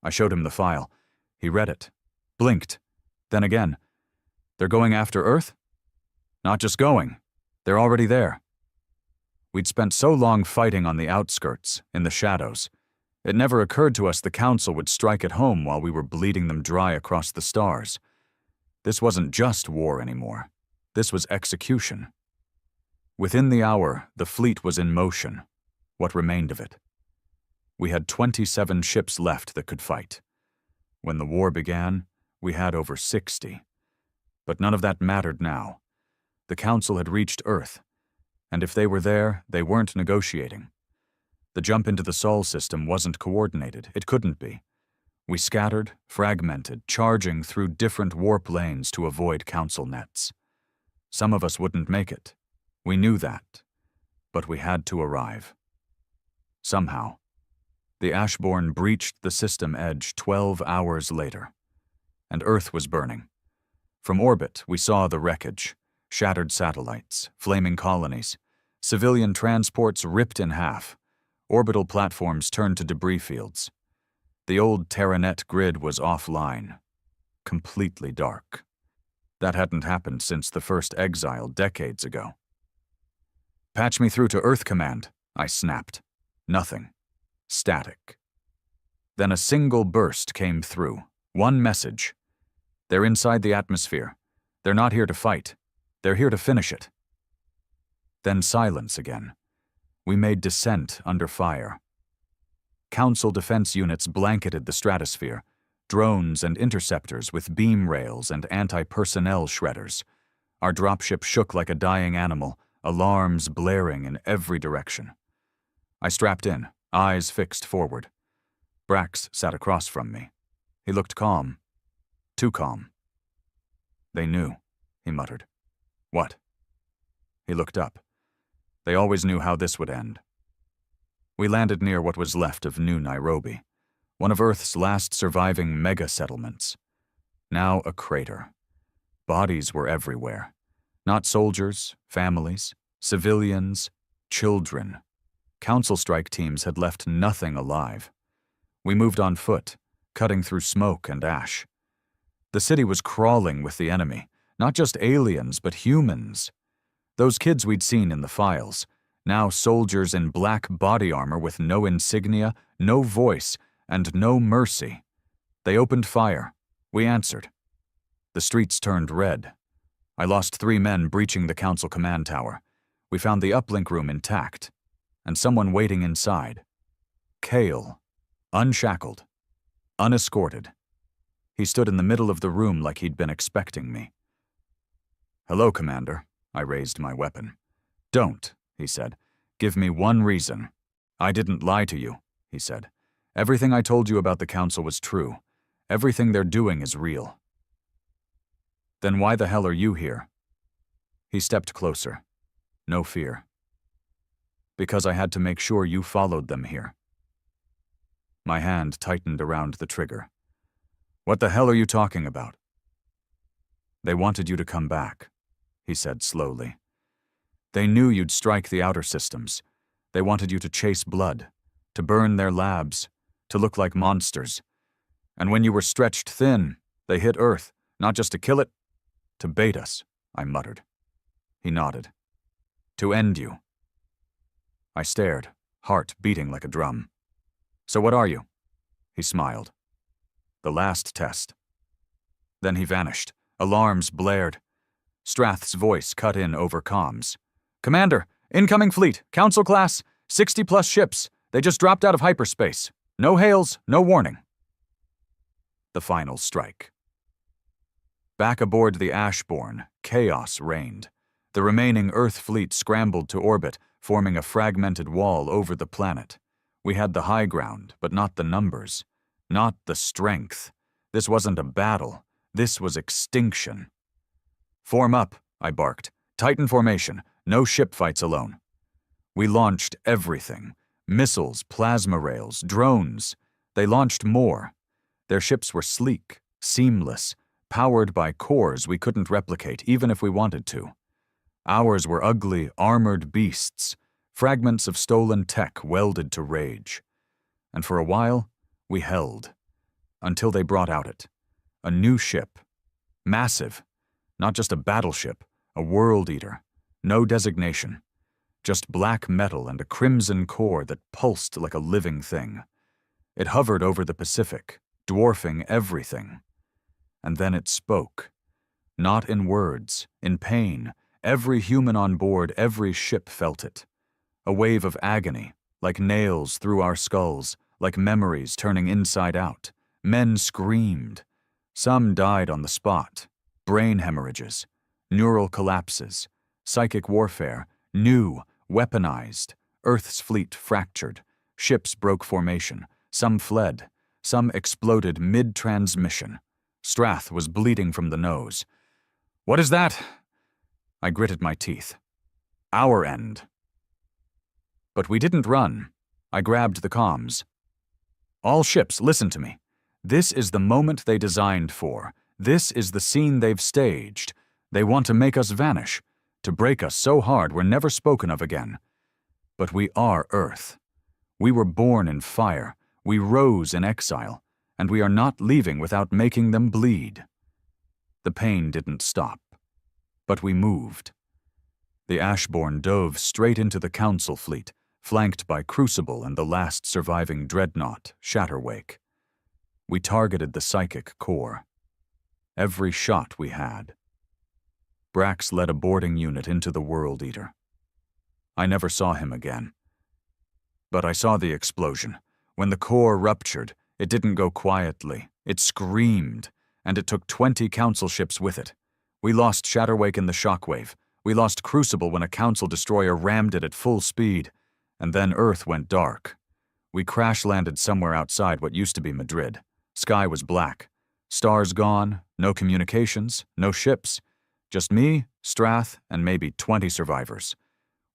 I showed him the file. He read it, blinked, then again. "They're going after Earth?" "Not just going. They're already there." We'd spent so long fighting on the outskirts, in the shadows. It never occurred to us the Council would strike at home while we were bleeding them dry across the stars. This wasn't just war anymore. This was execution. Within the hour, the fleet was in motion, what remained of it. We had 27 ships left that could fight. When the war began, we had over 60. But none of that mattered now. The Council had reached Earth, and if they were there, they weren't negotiating. The jump into the Sol system wasn't coordinated. It couldn't be. We scattered, fragmented, charging through different warp lanes to avoid Council nets. Some of us wouldn't make it. We knew that. But we had to arrive. Somehow, the Ashborn breached the system edge 12 hours later, and Earth was burning. From orbit, we saw the wreckage, shattered satellites, flaming colonies, civilian transports ripped in half, orbital platforms turned to debris fields. The old Terranet grid was offline, completely dark. That hadn't happened since the first Exile decades ago. "Patch me through to Earth Command," I snapped. Nothing. Static. Then a single burst came through. One message. "They're inside the atmosphere. They're not here to fight. They're here to finish it." Then silence again. We made descent under fire. Council defense units blanketed the stratosphere, drones and interceptors with beam rails and anti-personnel shredders. Our dropship shook like a dying animal, alarms blaring in every direction. I strapped in, eyes fixed forward. Brax sat across from me. He looked calm. Too calm. "They knew," he muttered. "What?" He looked up. They always knew how this would end. We landed near what was left of New Nairobi, one of Earth's last surviving mega-settlements. Now a crater. Bodies were everywhere. Not soldiers, families, civilians, children. Council strike teams had left nothing alive. We moved on foot, cutting through smoke and ash. The city was crawling with the enemy, not just aliens, but humans. Those kids we'd seen in the files, now soldiers in black body armor with no insignia, no voice, and no mercy. They opened fire. We answered. The streets turned red. I lost 3 men breaching the Council command tower. We found the uplink room intact, and someone waiting inside. Kale, unshackled, unescorted. He stood in the middle of the room like he'd been expecting me. "Hello, Commander." I raised my weapon. "Don't," he said. "Give me one reason." "I didn't lie to you," he said. "Everything I told you about the Council was true. Everything they're doing is real." "Then why the hell are you here?" He stepped closer. No fear. "Because I had to make sure you followed them here." My hand tightened around the trigger. "What the hell are you talking about?" "They wanted you to come back," he said slowly. "They knew you'd strike the outer systems. They wanted you to chase blood, to burn their labs, to look like monsters. And when you were stretched thin, they hit Earth, not just to kill it, to bait us," I muttered. He nodded. "To end you." I stared, heart beating like a drum. "So what are you?" He smiled. The last test. Then he vanished. Alarms blared. Strath's voice cut in over comms. "Commander, incoming fleet, Council class, 60-plus ships. They just dropped out of hyperspace. No hails, no warning." The final strike. Back aboard the Ashbourne, chaos reigned. The remaining Earth fleet scrambled to orbit, forming a fragmented wall over the planet. We had the high ground, but not the numbers. Not the strength. This wasn't a battle. This was extinction. "Form up," I barked. "Titan formation. No ship fights alone." We launched everything. Missiles, plasma rails, drones. They launched more. Their ships were sleek, seamless, powered by cores we couldn't replicate even if we wanted to. Ours were ugly, armored beasts, fragments of stolen tech welded to rage. And for a while, we held. Until they brought out a new ship. Massive. Not just a battleship, a world eater. No designation. Just black metal and a crimson core that pulsed like a living thing. It hovered over the Pacific, dwarfing everything. And then it spoke. Not in words, in pain. Every human on board, every ship felt it. A wave of agony, like nails through our skulls, like memories turning inside out. Men screamed. Some died on the spot. Brain hemorrhages, neural collapses, psychic warfare, new, weaponized. Earth's fleet fractured. Ships broke formation. Some fled. Some exploded mid-transmission. Strath was bleeding from the nose. "What is that?" I gritted my teeth. "Our end." But we didn't run. I grabbed the comms. "All ships, listen to me. This is the moment they designed for. This is the scene they've staged. They want to make us vanish, to break us so hard we're never spoken of again. But we are Earth. We were born in fire. We rose in exile. And we are not leaving without making them bleed." The pain didn't stop. But we moved. The Ashbourne dove straight into the Council fleet, flanked by Crucible and the last surviving dreadnought, Shatterwake. We targeted the psychic core. Every shot we had. Brax led a boarding unit into the World Eater. I never saw him again. But I saw the explosion. When the core ruptured, it didn't go quietly. It screamed, and it took 20 Council ships with it. We lost Shatterwake in the shockwave. We lost Crucible when a Council destroyer rammed it at full speed. And then Earth went dark. We crash-landed somewhere outside what used to be Madrid. Sky was black. Stars gone, no communications, no ships. Just me, Strath, and maybe 20 survivors.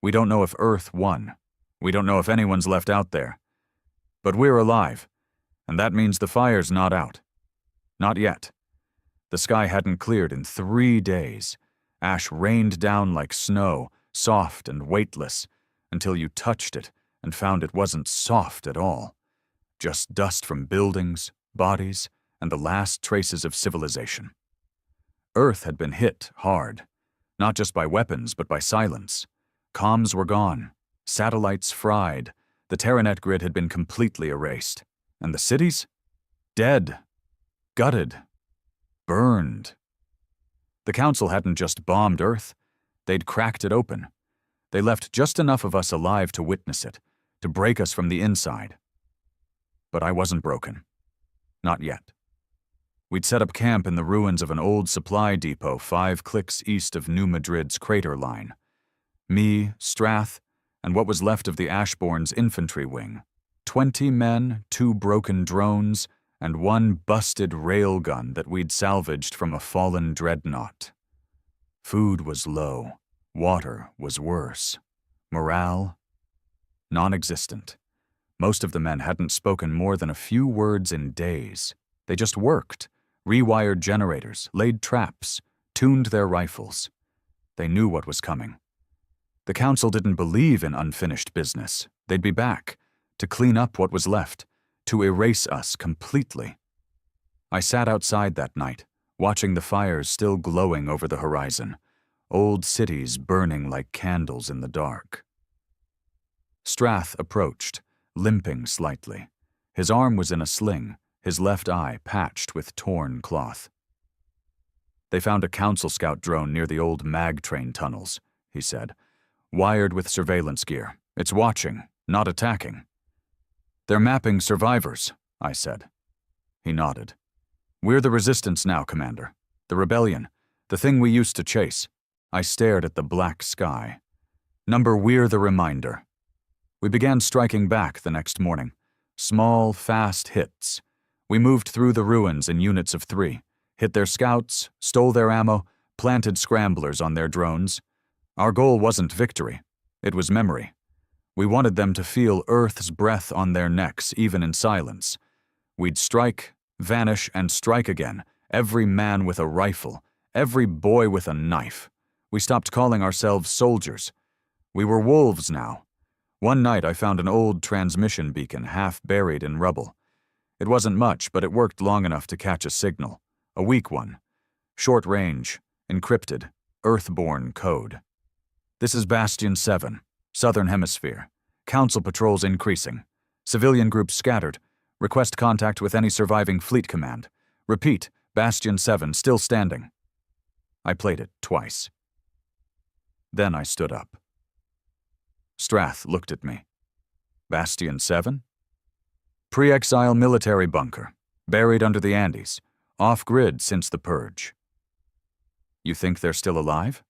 We don't know if Earth won. We don't know if anyone's left out there. But we're alive, and that means the fire's not out. Not yet. The sky hadn't cleared in 3 days. Ash rained down like snow, soft and weightless, until you touched it and found it wasn't soft at all. Just dust from buildings, bodies, and the last traces of civilization. Earth had been hit hard, not just by weapons but by silence. Comms were gone, satellites fried, the Terranet grid had been completely erased. And the cities? Dead. Gutted. Burned. The Council hadn't just bombed Earth, they'd cracked it open. They left just enough of us alive to witness it, to break us from the inside. But I wasn't broken. Not yet. We'd set up camp in the ruins of an old supply depot 5 clicks east of New Madrid's crater line. Me, Strath, and what was left of the Ashbourne's infantry wing. 20 men, 2 broken drones, and 1 busted railgun that we'd salvaged from a fallen dreadnought. Food was low. Water was worse. Morale? Non-existent. Most of the men hadn't spoken more than a few words in days. They just worked, rewired generators, laid traps, tuned their rifles. They knew what was coming. The Council didn't believe in unfinished business. They'd be back, to clean up what was left, to erase us completely. I sat outside that night, watching the fires still glowing over the horizon, old cities burning like candles in the dark. Strath approached, limping slightly. His arm was in a sling, his left eye patched with torn cloth. "They found a Council scout drone near the old mag train tunnels," he said. "Wired with surveillance gear. It's watching, not attacking." "They're mapping survivors," I said. He nodded. "We're the Resistance now, Commander. The Rebellion. The thing we used to chase." I stared at the black sky. We're the reminder. We began striking back the next morning. Small, fast hits. We moved through the ruins in units of 3, hit their scouts, stole their ammo, planted scramblers on their drones. Our goal wasn't victory. It was memory. We wanted them to feel Earth's breath on their necks, even in silence. We'd strike, vanish, and strike again, every man with a rifle, every boy with a knife. We stopped calling ourselves soldiers. We were wolves now. One night I found an old transmission beacon half buried in rubble. It wasn't much, but it worked long enough to catch a signal. A weak one. Short range, encrypted, Earthborn code. "This is Bastion 7, Southern Hemisphere. Council patrols increasing. Civilian groups scattered. Request contact with any surviving fleet command. Repeat, Bastion 7 still standing." I played it twice. Then I stood up. Strath looked at me. "Bastion 7? Pre-exile military bunker, buried under the Andes, off-grid since the Purge." "You think they're still alive?"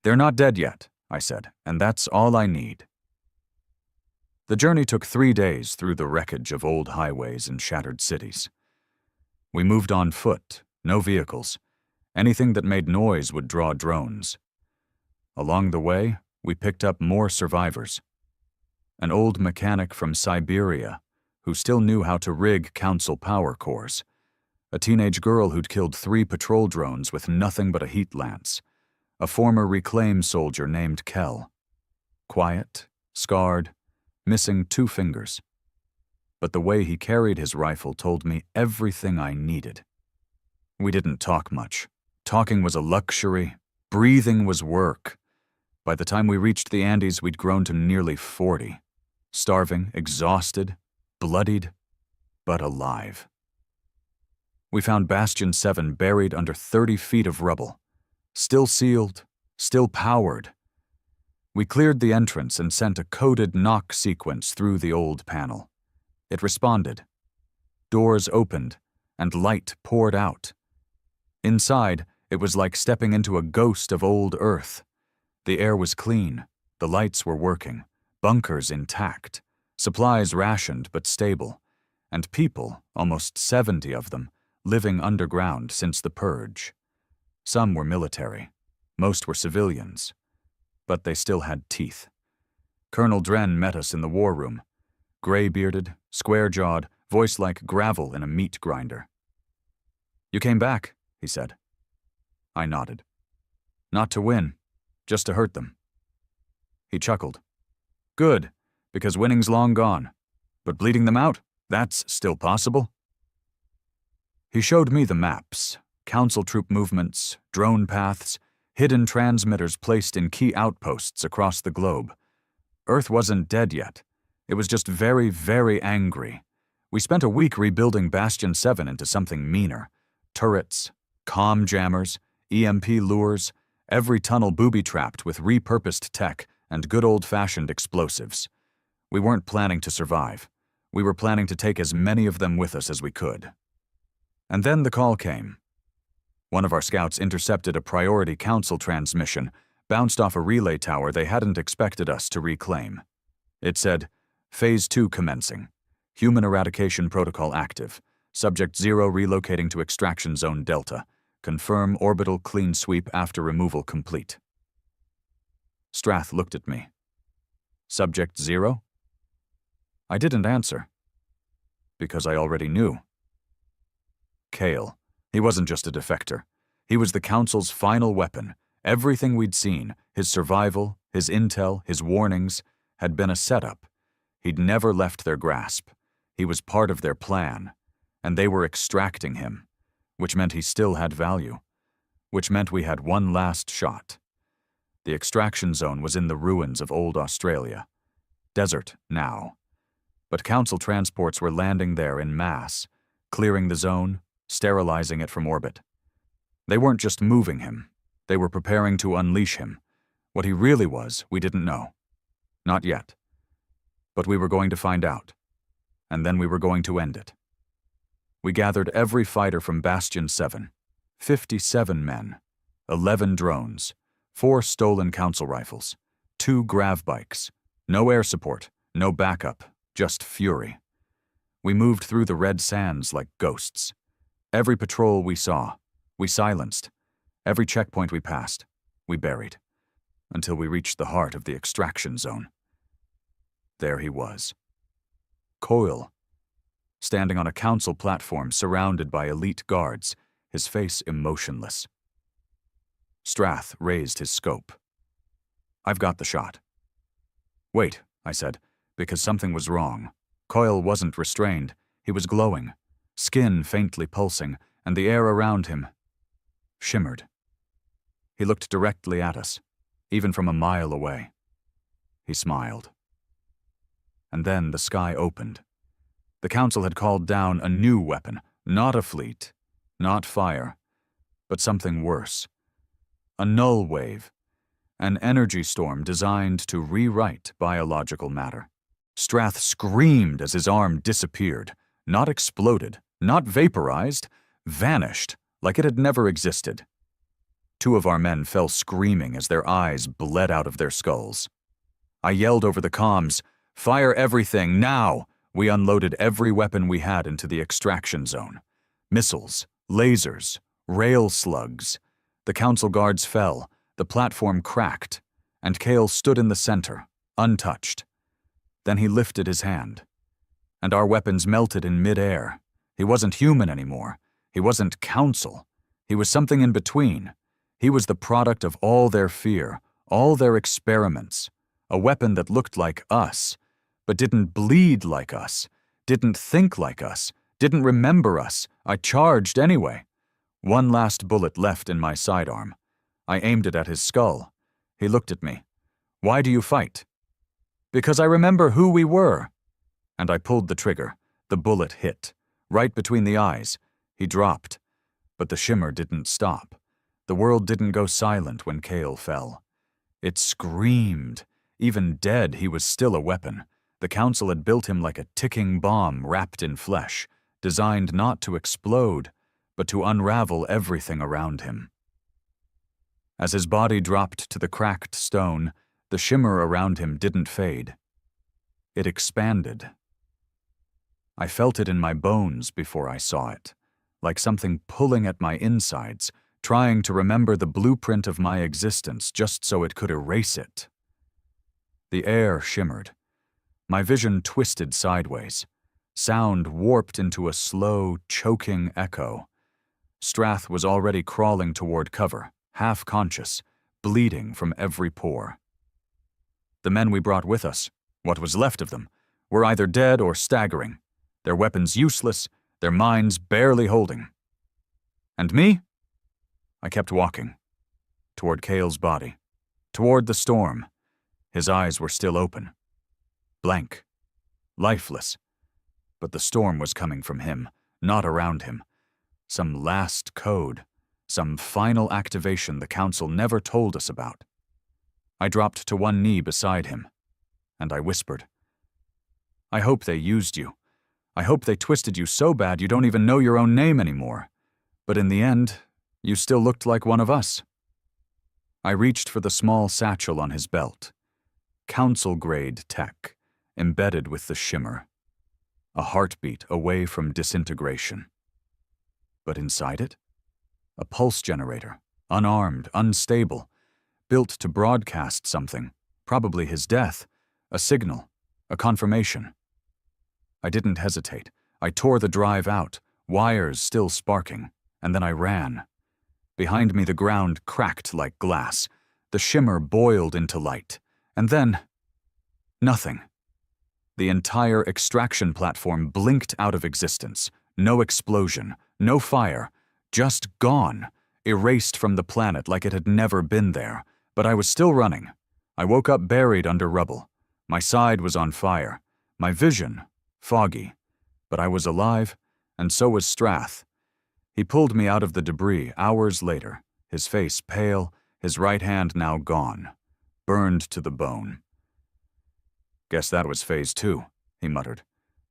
"They're not dead yet," I said, "and that's all I need." The journey took 3 days through the wreckage of old highways and shattered cities. We moved on foot, no vehicles. Anything that made noise would draw drones. Along the way, we picked up more survivors. An old mechanic from Siberia who still knew how to rig Council power cores. A teenage girl who'd killed 3 patrol drones with nothing but a heat lance. A former Reclaim soldier named Kell. Quiet, scarred, missing 2 fingers. But the way he carried his rifle told me everything I needed. We didn't talk much. Talking was a luxury. Breathing was work. By the time we reached the Andes, we'd grown to nearly 40. Starving, exhausted, bloodied, but alive. We found Bastion 7 buried under 30 feet of rubble. Still sealed, still powered. We cleared the entrance and sent a coded knock sequence through the old panel. It responded. Doors opened, and light poured out. Inside, it was like stepping into a ghost of old Earth. The air was clean, the lights were working, bunkers intact, supplies rationed but stable, and people, almost 70 of them, living underground since the Purge. Some were military, most were civilians, but they still had teeth. Colonel Dren met us in the war room, gray-bearded, square-jawed, voice like gravel in a meat grinder. "You came back," he said. I nodded. "Not to win, just to hurt them." He chuckled. "Good, because winning's long gone. But bleeding them out, that's still possible." He showed me the maps, Council troop movements, drone paths, hidden transmitters placed in key outposts across the globe. Earth wasn't dead yet. It was just very, very angry. We spent a week rebuilding Bastion 7 into something meaner. Turrets, comm jammers, EMP lures, every tunnel booby-trapped with repurposed tech and good old-fashioned explosives. We weren't planning to survive. We were planning to take as many of them with us as we could. And then the call came. One of our scouts intercepted a priority Council transmission, bounced off a relay tower they hadn't expected us to reclaim. It said, Phase 2 commencing. Human eradication protocol active. Subject 0 relocating to extraction zone Delta. Confirm orbital clean sweep after removal complete. Strath looked at me. Subject 0? I didn't answer. Because I already knew. Kale. He wasn't just a defector. He was the Council's final weapon. Everything we'd seen, his survival, his intel, his warnings, had been a setup. He'd never left their grasp. He was part of their plan. And they were extracting him, which meant he still had value, which meant we had one last shot. The extraction zone was in the ruins of old Australia. Desert now. but Council transports were landing there in mass, clearing the zone, sterilizing it from orbit. They weren't just moving him. They were preparing to unleash him. What he really was, we didn't know. Not yet. But we were going to find out. And then we were going to end it. We gathered every fighter from Bastion 7, 57 men, 11 drones, 4 stolen Council rifles, 2 grav bikes, no air support, no backup, just fury. We moved through the red sands like ghosts. Every patrol we saw, we silenced. Every checkpoint we passed, we buried, until we reached the heart of the extraction zone. There he was. Coil, standing on a Council platform surrounded by elite guards, his face emotionless. Strath raised his scope. "I've got the shot." "Wait," I said, because something was wrong. Coil wasn't restrained. He was glowing, skin faintly pulsing, and the air around him shimmered. He looked directly at us, even from a mile away. He smiled. And then the sky opened. The Council had called down a new weapon, not a fleet, not fire, but something worse. A null wave, an energy storm designed to rewrite biological matter. Strath screamed as his arm disappeared, not exploded, not vaporized, vanished like it had never existed. 2 of our men fell screaming as their eyes bled out of their skulls. I yelled over the comms, "Fire everything, now!" We unloaded every weapon we had into the extraction zone. Missiles, lasers, rail slugs. The Council guards fell, the platform cracked, and Kale stood in the center, untouched. Then he lifted his hand, and our weapons melted in mid-air. He wasn't human anymore. He wasn't Council. He was something in between. He was the product of all their fear, all their experiments. A weapon that looked like us, but didn't bleed like us, didn't think like us, didn't remember us. I charged anyway. 1 last bullet left in my sidearm. I aimed it at his skull. He looked at me. "Why do you fight?" "Because I remember who we were." And I pulled the trigger. The bullet hit, right between the eyes. He dropped. But the shimmer didn't stop. The world didn't go silent when Kale fell. It screamed. Even dead, he was still a weapon. The Council had built him like a ticking bomb wrapped in flesh, designed not to explode, but to unravel everything around him. As his body dropped to the cracked stone, the shimmer around him didn't fade. It expanded. I felt it in my bones before I saw it, like something pulling at my insides, trying to remember the blueprint of my existence just so it could erase it. The air shimmered. My vision twisted sideways. Sound warped into a slow, choking echo. Strath was already crawling toward cover, half-conscious, bleeding from every pore. The men we brought with us, what was left of them, were either dead or staggering, their weapons useless, their minds barely holding. And me? I kept walking, toward Kale's body, toward the storm. His eyes were still open. Blank. Lifeless. But the storm was coming from him, not around him. Some last code, some final activation the Council never told us about. I dropped to one knee beside him, and I whispered, "I hope they used you. I hope they twisted you so bad you don't even know your own name anymore. But in the end, you still looked like one of us." I reached for the small satchel on his belt. Council-grade tech, embedded with the shimmer. A heartbeat away from disintegration. But inside it? A pulse generator, unarmed, unstable, built to broadcast something, probably his death, a signal, a confirmation. I didn't hesitate. I tore the drive out, wires still sparking, and then I ran. Behind me the ground cracked like glass. The shimmer boiled into light. And then, nothing. The entire extraction platform blinked out of existence. No explosion, no fire, just gone, erased from the planet like it had never been there. But I was still running. I woke up buried under rubble. My side was on fire. My vision foggy, but I was alive, and so was Strath. He pulled me out of the debris hours later, his face pale, his right hand now gone, burned to the bone. "Guess that was phase 2, he muttered.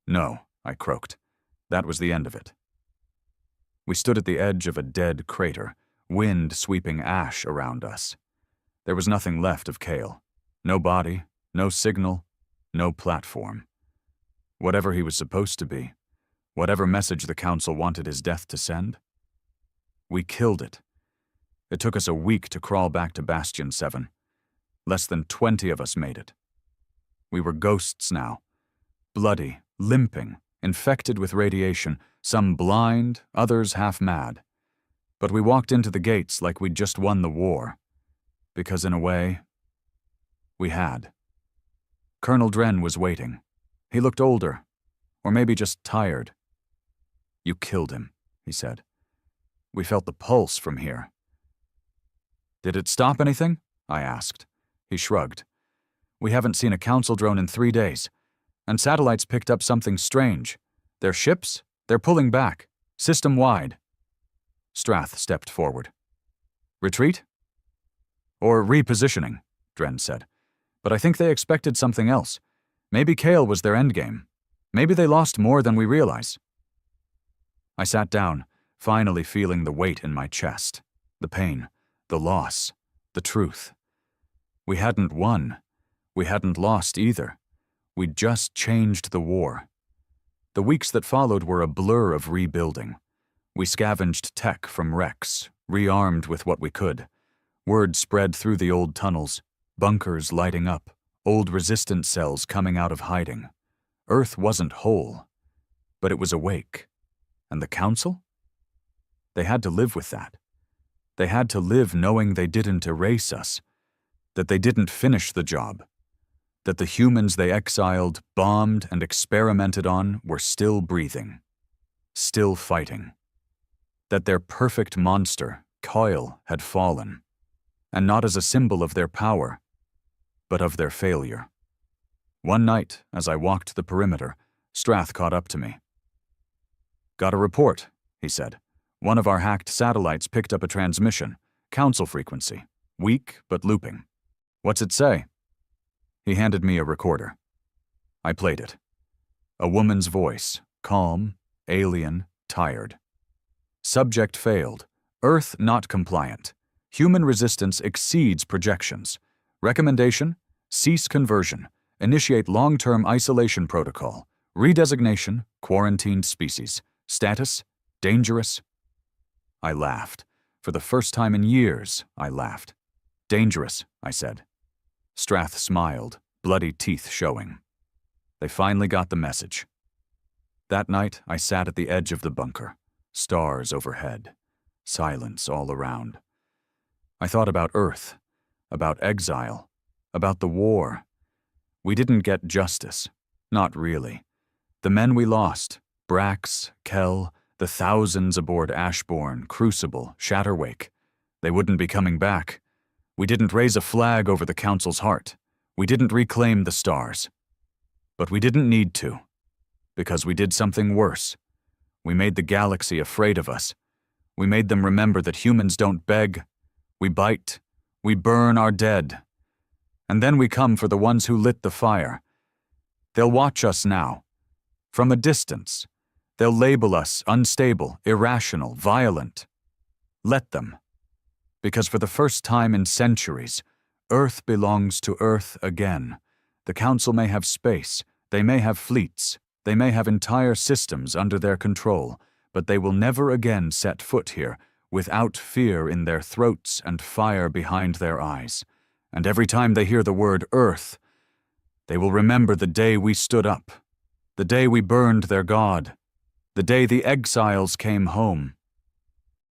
"No," I croaked. "That was the end of it." We stood at the edge of a dead crater, wind sweeping ash around us. There was nothing left of Cale. No body, no signal, no platform. Whatever he was supposed to be, whatever message the Council wanted his death to send. We killed it. It took us a week to crawl back to Bastion 7. Less than 20 of us made it. We were ghosts now, bloody, limping, infected with radiation, some blind, others half-mad. But we walked into the gates like we'd just won the war. Because in a way, we had. Colonel Dren was waiting. He looked older, or maybe just tired. "You killed him," he said. "We felt the pulse from here." "Did it stop anything?" I asked. He shrugged. "We haven't seen a Council drone in 3 days, and satellites picked up something strange. Their ships? They're pulling back, system-wide." Strath stepped forward. "Retreat?" "Or repositioning," Dren said. "But I think they expected something else. Maybe Cale was their endgame. Maybe they lost more than we realize." I sat down, finally feeling the weight in my chest. The pain, the loss, the truth. We hadn't won. We hadn't lost either. We'd just changed the war. The weeks that followed were a blur of rebuilding. We scavenged tech from wrecks, rearmed with what we could. Word spread through the old tunnels, bunkers lighting up, old resistance cells coming out of hiding. Earth wasn't whole, but it was awake. And the Council? They had to live with that. They had to live knowing they didn't erase us, that they didn't finish the job, that the humans they exiled, bombed, and experimented on were still breathing, still fighting, that their perfect monster, Coil, had fallen, and not as a symbol of their power, but of their failure. One night, as I walked the perimeter, Strath caught up to me. "Got a report," he said. "One of our hacked satellites picked up a transmission, Council frequency, weak but looping. What's it say?" He handed me a recorder. I played it. A woman's voice, calm, alien, tired. "Subject failed. Earth not compliant. Human resistance exceeds projections. Recommendation: cease conversion. Initiate long-term isolation protocol. Redesignation: quarantined species. Status: dangerous." I laughed. For the first time in years, I laughed. "Dangerous," I said. Strath smiled, bloody teeth showing. They finally got the message. That night, I sat at the edge of the bunker. Stars overhead. Silence all around. I thought about Earth, about exile, about the war. We didn't get justice. Not really. The men we lost, Brax, Kell, the thousands aboard Ashbourne, Crucible, Shatterwake, they wouldn't be coming back. We didn't raise a flag over the Council's heart. We didn't reclaim the stars. But we didn't need to, because we did something worse. We made the galaxy afraid of us. We made them remember that humans don't beg. We bite. We burn our dead. And then we come for the ones who lit the fire. They'll watch us now. From a distance. They'll label us unstable, irrational, violent. Let them. Because for the first time in centuries, Earth belongs to Earth again. The Council may have space, they may have fleets, they may have entire systems under their control, but they will never again set foot here without fear in their throats and fire behind their eyes. And every time they hear the word Earth, they will remember the day we stood up, the day we burned their god, the day the exiles came home.